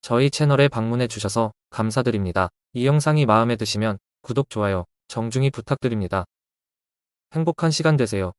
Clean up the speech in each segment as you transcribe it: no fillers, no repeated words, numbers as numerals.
저희 채널에 방문해 주셔서 감사드립니다. 이 영상이 마음에 드시면 구독, 좋아요 정중히 부탁드립니다. 행복한 시간 되세요.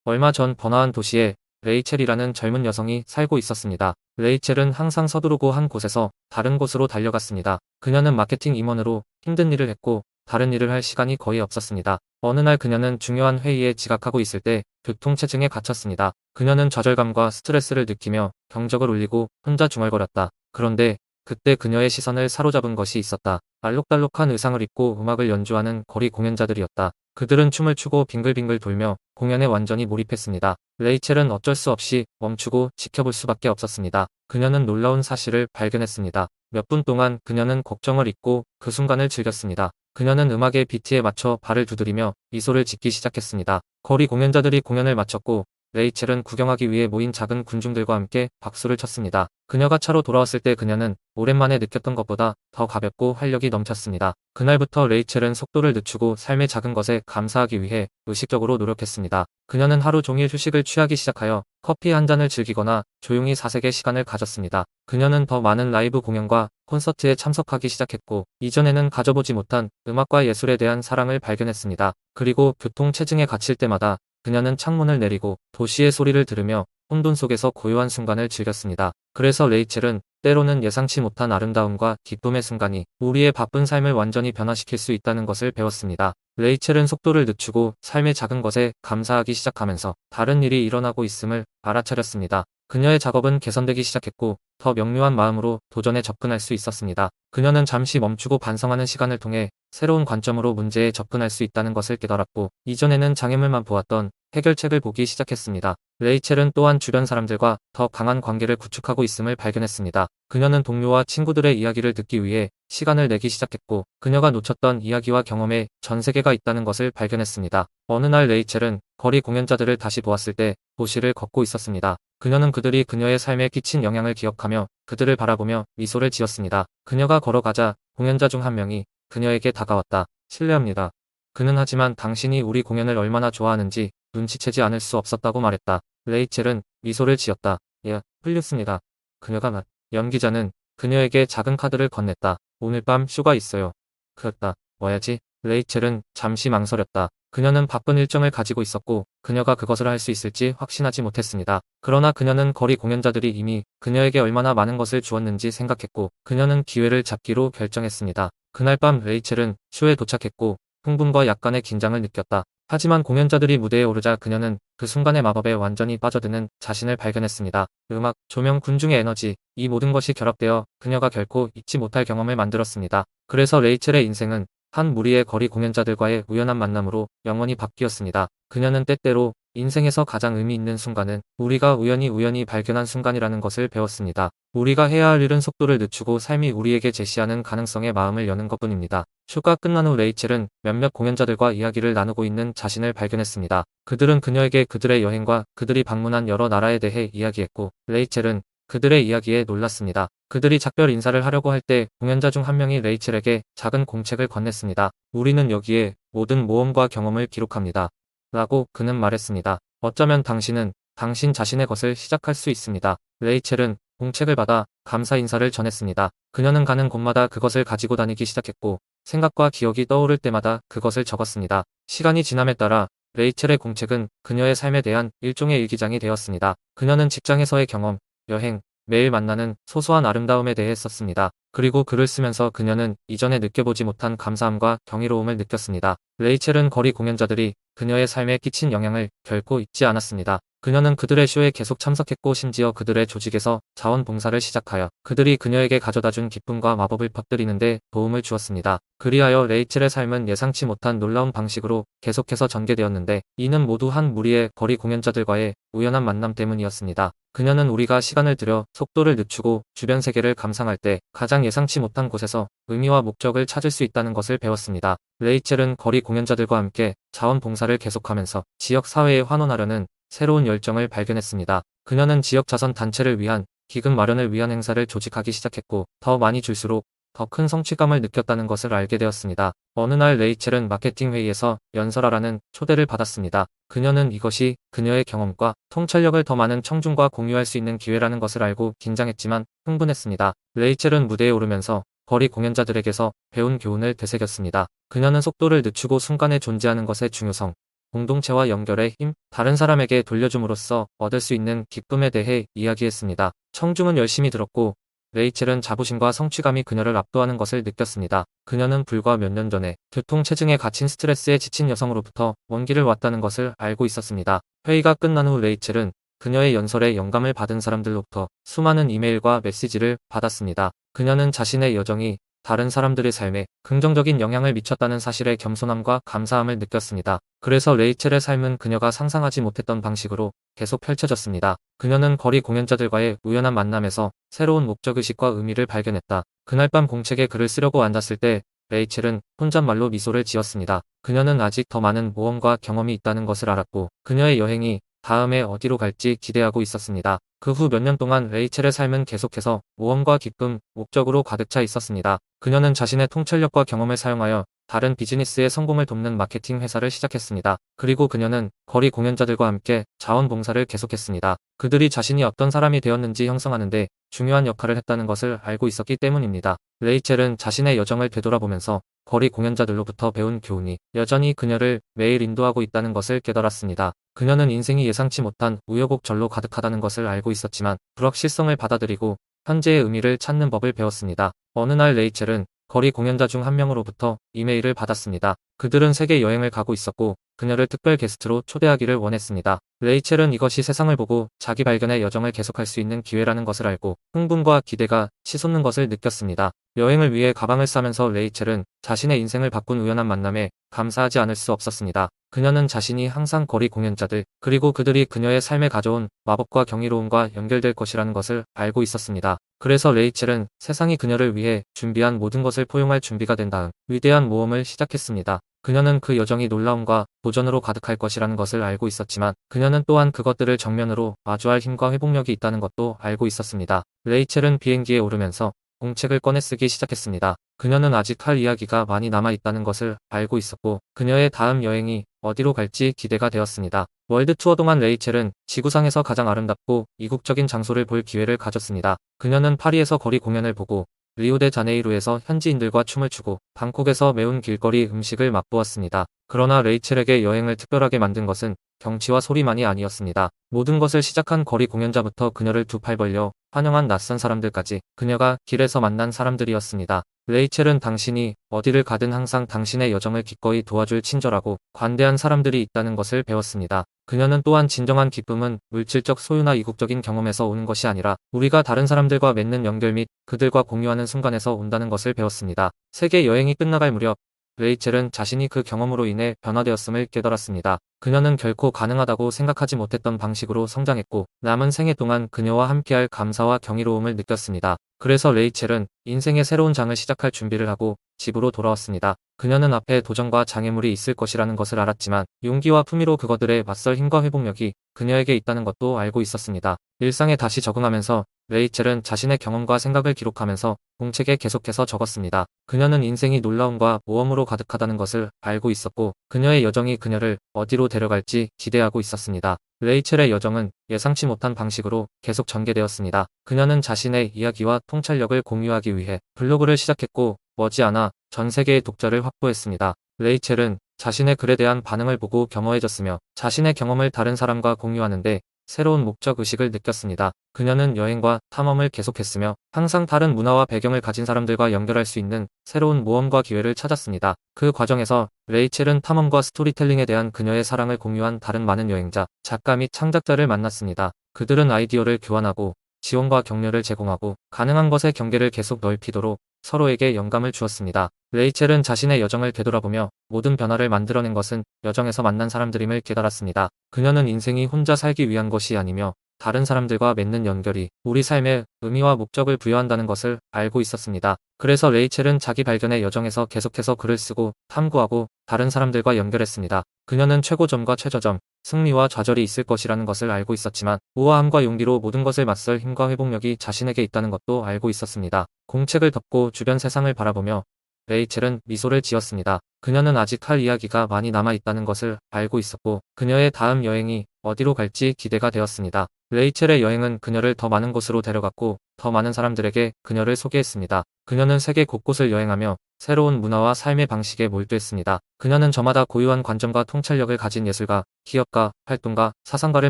얼마 전 번화한 도시에 레이첼이라는 젊은 여성이 살고 있었습니다. 레이첼은 항상 서두르고 한 곳에서 다른 곳으로 달려갔습니다. 그녀는 마케팅 임원으로 힘든 일을 했고 다른 일을 할 시간이 거의 없었습니다. 어느 날 그녀는 중요한 회의에 지각하고 있을 때 교통체증에 갇혔습니다. 그녀는 좌절감과 스트레스를 느끼며 경적을 울리고 혼자 중얼거렸다. 그런데 그때 그녀의 시선을 사로잡은 것이 있었다. 알록달록한 의상을 입고 음악을 연주하는 거리 공연자들이었다. 그들은 춤을 추고 빙글빙글 돌며 공연에 완전히 몰입했습니다. 레이첼은 어쩔 수 없이 멈추고 지켜볼 수밖에 없었습니다. 그녀는 놀라운 사실을 발견했습니다. 몇 분 동안 그녀는 걱정을 잊고 그 순간을 즐겼습니다. 그녀는 음악의 비트에 맞춰 발을 두드리며 미소를 짓기 시작했습니다. 거리 공연자들이 공연을 마쳤고 레이첼은 구경하기 위해 모인 작은 군중들과 함께 박수를 쳤습니다. 그녀가 차로 돌아왔을 때 그녀는 오랜만에 느꼈던 것보다 더 가볍고 활력이 넘쳤습니다. 그날부터 레이첼은 속도를 늦추고 삶의 작은 것에 감사하기 위해 의식적으로 노력했습니다. 그녀는 하루 종일 휴식을 취하기 시작하여 커피 한 잔을 즐기거나 조용히 사색의 시간을 가졌습니다. 그녀는 더 많은 라이브 공연과 콘서트에 참석하기 시작했고 이전에는 가져보지 못한 음악과 예술에 대한 사랑을 발견했습니다. 그리고 교통체증에 갇힐 때마다 그녀는 창문을 내리고 도시의 소리를 들으며 혼돈 속에서 고요한 순간을 즐겼습니다. 그래서 레이첼은 때로는 예상치 못한 아름다움과 기쁨의 순간이 우리의 바쁜 삶을 완전히 변화시킬 수 있다는 것을 배웠습니다. 레이첼은 속도를 늦추고 삶의 작은 것에 감사하기 시작하면서 다른 일이 일어나고 있음을 알아차렸습니다. 그녀의 작업은 개선되기 시작했고 더 명료한 마음으로 도전에 접근할 수 있었습니다. 그녀는 잠시 멈추고 반성하는 시간을 통해 새로운 관점으로 문제에 접근할 수 있다는 것을 깨달았고 이전에는 장애물만 보았던 해결책을 보기 시작했습니다. 레이첼은 또한 주변 사람들과 더 강한 관계를 구축하고 있음을 발견했습니다. 그녀는 동료와 친구들의 이야기를 듣기 위해 시간을 내기 시작했고 그녀가 놓쳤던 이야기와 경험에 전 세계가 있다는 것을 발견했습니다. 어느 날 레이첼은 거리 공연자들을 다시 보았을 때 도시를 걷고 있었습니다. 그녀는 그들이 그녀의 삶에 끼친 영향을 기억하며 그들을 바라보며 미소를 지었습니다. 그녀가 걸어가자 공연자 중 한 명이 그녀에게 다가왔다. 실례합니다. 그는 하지만 당신이 우리 공연을 얼마나 좋아하는지 눈치채지 않을 수 없었다고 말했다. 레이첼은 미소를 지었다. 예, 풀렸습니다. 그녀가 연기자는 그녀에게 작은 카드를 건넸다. 오늘 밤 쇼가 있어요. 그렇다. 뭐야지? 레이첼은 잠시 망설였다. 그녀는 바쁜 일정을 가지고 있었고 그녀가 그것을 할 수 있을지 확신하지 못했습니다. 그러나 그녀는 거리 공연자들이 이미 그녀에게 얼마나 많은 것을 주었는지 생각했고 그녀는 기회를 잡기로 결정했습니다. 그날 밤 레이첼은 쇼에 도착했고 흥분과 약간의 긴장을 느꼈다. 하지만 공연자들이 무대에 오르자 그녀는 그 순간의 마법에 완전히 빠져드는 자신을 발견했습니다. 음악, 조명, 군중의 에너지, 이 모든 것이 결합되어 그녀가 결코 잊지 못할 경험을 만들었습니다. 그래서 레이첼의 인생은 한 무리의 거리 공연자들과의 우연한 만남으로 영원히 바뀌었습니다. 그녀는 때때로 인생에서 가장 의미 있는 순간은 우리가 우연히 발견한 순간이라는 것을 배웠습니다. 우리가 해야 할 일은 속도를 늦추고 삶이 우리에게 제시하는 가능성에 마음을 여는 것뿐입니다. 쇼가 끝난 후 레이첼은 몇몇 공연자들과 이야기를 나누고 있는 자신을 발견했습니다. 그들은 그녀에게 그들의 여행과 그들이 방문한 여러 나라에 대해 이야기했고 레이첼은 그들의 이야기에 놀랐습니다. 그들이 작별 인사를 하려고 할 때 공연자 중 한 명이 레이첼에게 작은 공책을 건넸습니다. 우리는 여기에 모든 모험과 경험을 기록합니다. 라고 그는 말했습니다. 어쩌면 당신은 당신 자신의 것을 시작할 수 있습니다. 레이첼은 공책을 받아 감사 인사를 전했습니다. 그녀는 가는 곳마다 그것을 가지고 다니기 시작했고 생각과 기억이 떠오를 때마다 그것을 적었습니다. 시간이 지남에 따라 레이첼의 공책은 그녀의 삶에 대한 일종의 일기장이 되었습니다. 그녀는 직장에서의 경험, 여행, 매일 만나는 소소한 아름다움에 대해 썼습니다. 그리고 글을 쓰면서 그녀는 이전에 느껴보지 못한 감사함과 경이로움을 느꼈습니다. 레이첼은 거리 공연자들이 그녀의 삶에 끼친 영향을 결코 잊지 않았습니다. 그녀는 그들의 쇼에 계속 참석했고 심지어 그들의 조직에서 자원봉사를 시작하여 그들이 그녀에게 가져다준 기쁨과 마법을 퍼뜨리는데 도움을 주었습니다. 그리하여 레이첼의 삶은 예상치 못한 놀라운 방식으로 계속해서 전개되었는데 이는 모두 한 무리의 거리 공연자들과의 우연한 만남 때문이었습니다. 그녀는 우리가 시간을 들여 속도를 늦추고 주변 세계를 감상할 때 가장 예상치 못한 곳에서 의미와 목적을 찾을 수 있다는 것을 배웠습니다. 레이첼은 거리 공연자들과 함께 자원봉사를 계속하면서 지역 사회에 환원하려는 새로운 열정을 발견했습니다. 그녀는 지역 자선 단체를 위한 기금 마련을 위한 행사를 조직하기 시작했고 더 많이 줄수록 더 큰 성취감을 느꼈다는 것을 알게 되었습니다. 어느 날 레이첼은 마케팅 회의에서 연설하라는 초대를 받았습니다. 그녀는 이것이 그녀의 경험과 통찰력을 더 많은 청중과 공유할 수 있는 기회라는 것을 알고 긴장했지만 흥분했습니다. 레이첼은 무대에 오르면서 거리 공연자들에게서 배운 교훈을 되새겼습니다. 그녀는 속도를 늦추고 순간에 존재하는 것의 중요성, 공동체와 연결의 힘, 다른 사람에게 돌려줌으로써 얻을 수 있는 기쁨에 대해 이야기했습니다. 청중은 열심히 들었고 레이첼은 자부심과 성취감이 그녀를 압도하는 것을 느꼈습니다. 그녀는 불과 몇 년 전에 교통체증에 갇힌 스트레스에 지친 여성으로부터 원기를 왔다는 것을 알고 있었습니다. 회의가 끝난 후 레이첼은 그녀의 연설에 영감을 받은 사람들로부터 수많은 이메일과 메시지를 받았습니다. 그녀는 자신의 여정이 다른 사람들의 삶에 긍정적인 영향을 미쳤다는 사실에 겸손함과 감사함을 느꼈습니다. 그래서 레이첼의 삶은 그녀가 상상하지 못했던 방식으로 계속 펼쳐졌습니다. 그녀는 거리 공연자들과의 우연한 만남에서 새로운 목적의식과 의미를 발견했다. 그날 밤 공책에 글을 쓰려고 앉았을 때 레이첼은 혼잣말로 미소를 지었습니다. 그녀는 아직 더 많은 모험과 경험이 있다는 것을 알았고 그녀의 여행이 다음에 어디로 갈지 기대하고 있었습니다. 그 후 몇 년 동안 레이첼의 삶은 계속해서 모험과 기쁨, 목적으로 가득 차 있었습니다. 그녀는 자신의 통찰력과 경험을 사용하여 다른 비즈니스의 성공을 돕는 마케팅 회사를 시작했습니다. 그리고 그녀는 거리 공연자들과 함께 자원봉사를 계속했습니다. 그들이 자신이 어떤 사람이 되었는지 형성하는데 중요한 역할을 했다는 것을 알고 있었기 때문입니다. 레이첼은 자신의 여정을 되돌아보면서 거리 공연자들로부터 배운 교훈이 여전히 그녀를 매일 인도하고 있다는 것을 깨달았습니다. 그녀는 인생이 예상치 못한 우여곡절로 가득하다는 것을 알고 있었지만 불확실성을 받아들이고 현재의 의미를 찾는 법을 배웠습니다. 어느 날 레이첼은 거리 공연자 중 한 명으로부터 이메일을 받았습니다. 그들은 세계 여행을 가고 있었고 그녀를 특별 게스트로 초대하기를 원했습니다. 레이첼은 이것이 세상을 보고 자기 발견의 여정을 계속할 수 있는 기회라는 것을 알고 흥분과 기대가 치솟는 것을 느꼈습니다. 여행을 위해 가방을 싸면서 레이첼은 자신의 인생을 바꾼 우연한 만남에 감사하지 않을 수 없었습니다. 그녀는 자신이 항상 거리 공연자들 그리고 그들이 그녀의 삶에 가져온 마법과 경이로움과 연결될 것이라는 것을 알고 있었습니다. 그래서 레이첼은 세상이 그녀를 위해 준비한 모든 것을 포용할 준비가 된 다음 위대한 모험을 시작했습니다. 그녀는 그 여정이 놀라움과 도전으로 가득할 것이라는 것을 알고 있었지만 그녀는 또한 그것들을 정면으로 마주할 힘과 회복력이 있다는 것도 알고 있었습니다. 레이첼은 비행기에 오르면서 공책을 꺼내 쓰기 시작했습니다. 그녀는 아직 할 이야기가 많이 남아 있다는 것을 알고 있었고 그녀의 다음 여행이 어디로 갈지 기대가 되었습니다. 월드 투어 동안 레이첼은 지구상에서 가장 아름답고 이국적인 장소를 볼 기회를 가졌습니다. 그녀는 파리에서 거리 공연을 보고 리오데자네이루에서 현지인들과 춤을 추고 방콕에서 매운 길거리 음식을 맛보았습니다. 그러나 레이첼에게 여행을 특별하게 만든 것은 경치와 소리만이 아니었습니다. 모든 것을 시작한 거리 공연자부터 그녀를 두 팔 벌려 환영한 낯선 사람들까지 그녀가 길에서 만난 사람들이었습니다. 레이첼은 당신이 어디를 가든 항상 당신의 여정을 기꺼이 도와줄 친절하고 관대한 사람들이 있다는 것을 배웠습니다. 그녀는 또한 진정한 기쁨은 물질적 소유나 이국적인 경험에서 오는 것이 아니라 우리가 다른 사람들과 맺는 연결 및 그들과 공유하는 순간에서 온다는 것을 배웠습니다. 세계 여행이 끝나갈 무렵 레이첼은 자신이 그 경험으로 인해 변화되었음을 깨달았습니다. 그녀는 결코 가능하다고 생각하지 못했던 방식으로 성장했고 남은 생애 동안 그녀와 함께할 감사와 경이로움을 느꼈습니다. 그래서 레이첼은 인생의 새로운 장을 시작할 준비를 하고 집으로 돌아왔습니다. 그녀는 앞에 도전과 장애물이 있을 것이라는 것을 알았지만 용기와 품위로 그것들에 맞설 힘과 회복력이 그녀에게 있다는 것도 알고 있었습니다. 일상에 다시 적응하면서 레이첼은 자신의 경험과 생각을 기록하면서 공책에 계속해서 적었습니다. 그녀는 인생이 놀라움과 모험으로 가득하다는 것을 알고 있었고 그녀의 여정이 그녀를 어디로 데려갈지 기대하고 있었습니다. 레이첼의 여정은 예상치 못한 방식으로 계속 전개되었습니다. 그녀는 자신의 이야기와 통찰력을 공유하기 위해 블로그를 시작했고 머지않아 전 세계의 독자를 확보했습니다. 레이첼은 자신의 글에 대한 반응을 보고 겸허해졌으며 자신의 경험을 다른 사람과 공유하는데 새로운 목적의식을 느꼈습니다. 그녀는 여행과 탐험을 계속했으며 항상 다른 문화와 배경을 가진 사람들과 연결할 수 있는 새로운 모험과 기회를 찾았습니다. 그 과정에서 레이첼은 탐험과 스토리텔링에 대한 그녀의 사랑을 공유한 다른 많은 여행자, 작가 및 창작자를 만났습니다. 그들은 아이디어를 교환하고 지원과 격려를 제공하고 가능한 것의 경계를 계속 넓히도록 서로에게 영감을 주었습니다. 레이첼은 자신의 여정을 되돌아보며 모든 변화를 만들어낸 것은 여정에서 만난 사람들임을 깨달았습니다. 그녀는 인생이 혼자 살기 위한 것이 아니며 다른 사람들과 맺는 연결이 우리 삶에 의미와 목적을 부여한다는 것을 알고 있었습니다. 그래서 레이첼은 자기 발견의 여정에서 계속해서 글을 쓰고 탐구하고 다른 사람들과 연결했습니다. 그녀는 최고점과 최저점, 승리와 좌절이 있을 것이라는 것을 알고 있었지만 우아함과 용기로 모든 것을 맞설 힘과 회복력이 자신에게 있다는 것도 알고 있었습니다. 공책을 덮고 주변 세상을 바라보며 레이첼은 미소를 지었습니다. 그녀는 아직 할 이야기가 많이 남아있다는 것을 알고 있었고 그녀의 다음 여행이 어디로 갈지 기대가 되었습니다. 레이첼의 여행은 그녀를 더 많은 곳으로 데려갔고 더 많은 사람들에게 그녀를 소개했습니다. 그녀는 세계 곳곳을 여행하며 새로운 문화와 삶의 방식에 몰두했습니다. 그녀는 저마다 고유한 관점과 통찰력을 가진 예술가, 기업가, 활동가, 사상가를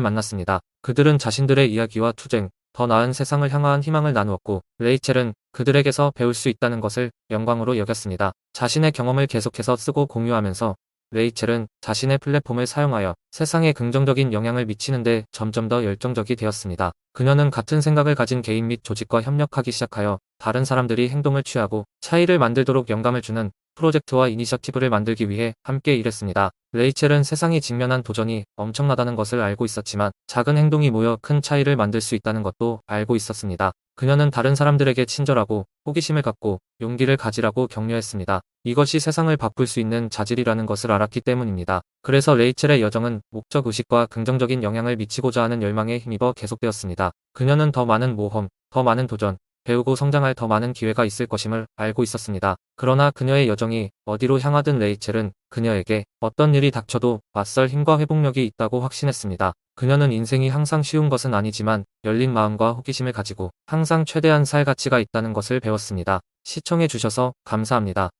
만났습니다. 그들은 자신들의 이야기와 투쟁, 더 나은 세상을 향한 희망을 나누었고 레이첼은 그들에게서 배울 수 있다는 것을 영광으로 여겼습니다. 자신의 경험을 계속해서 쓰고 공유하면서 레이첼은 자신의 플랫폼을 사용하여 세상에 긍정적인 영향을 미치는데 점점 더 열정적이 되었습니다. 그녀는 같은 생각을 가진 개인 및 조직과 협력하기 시작하여 다른 사람들이 행동을 취하고 차이를 만들도록 영감을 주는 프로젝트와 이니셔티브를 만들기 위해 함께 일했습니다. 레이첼은 세상이 직면한 도전이 엄청나다는 것을 알고 있었지만 작은 행동이 모여 큰 차이를 만들 수 있다는 것도 알고 있었습니다. 그녀는 다른 사람들에게 친절하고 호기심을 갖고 용기를 가지라고 격려했습니다. 이것이 세상을 바꿀 수 있는 자질이라는 것을 알았기 때문입니다. 그래서 레이첼의 여정은 목적의식과 긍정적인 영향을 미치고자 하는 열망에 힘입어 계속되었습니다. 그녀는 더 많은 모험, 더 많은 도전, 배우고 성장할 더 많은 기회가 있을 것임을 알고 있었습니다. 그러나 그녀의 여정이 어디로 향하든 레이첼은 그녀에게 어떤 일이 닥쳐도 맞설 힘과 회복력이 있다고 확신했습니다. 그녀는 인생이 항상 쉬운 것은 아니지만 열린 마음과 호기심을 가지고 항상 최대한 살 가치가 있다는 것을 배웠습니다. 시청해주셔서 감사합니다.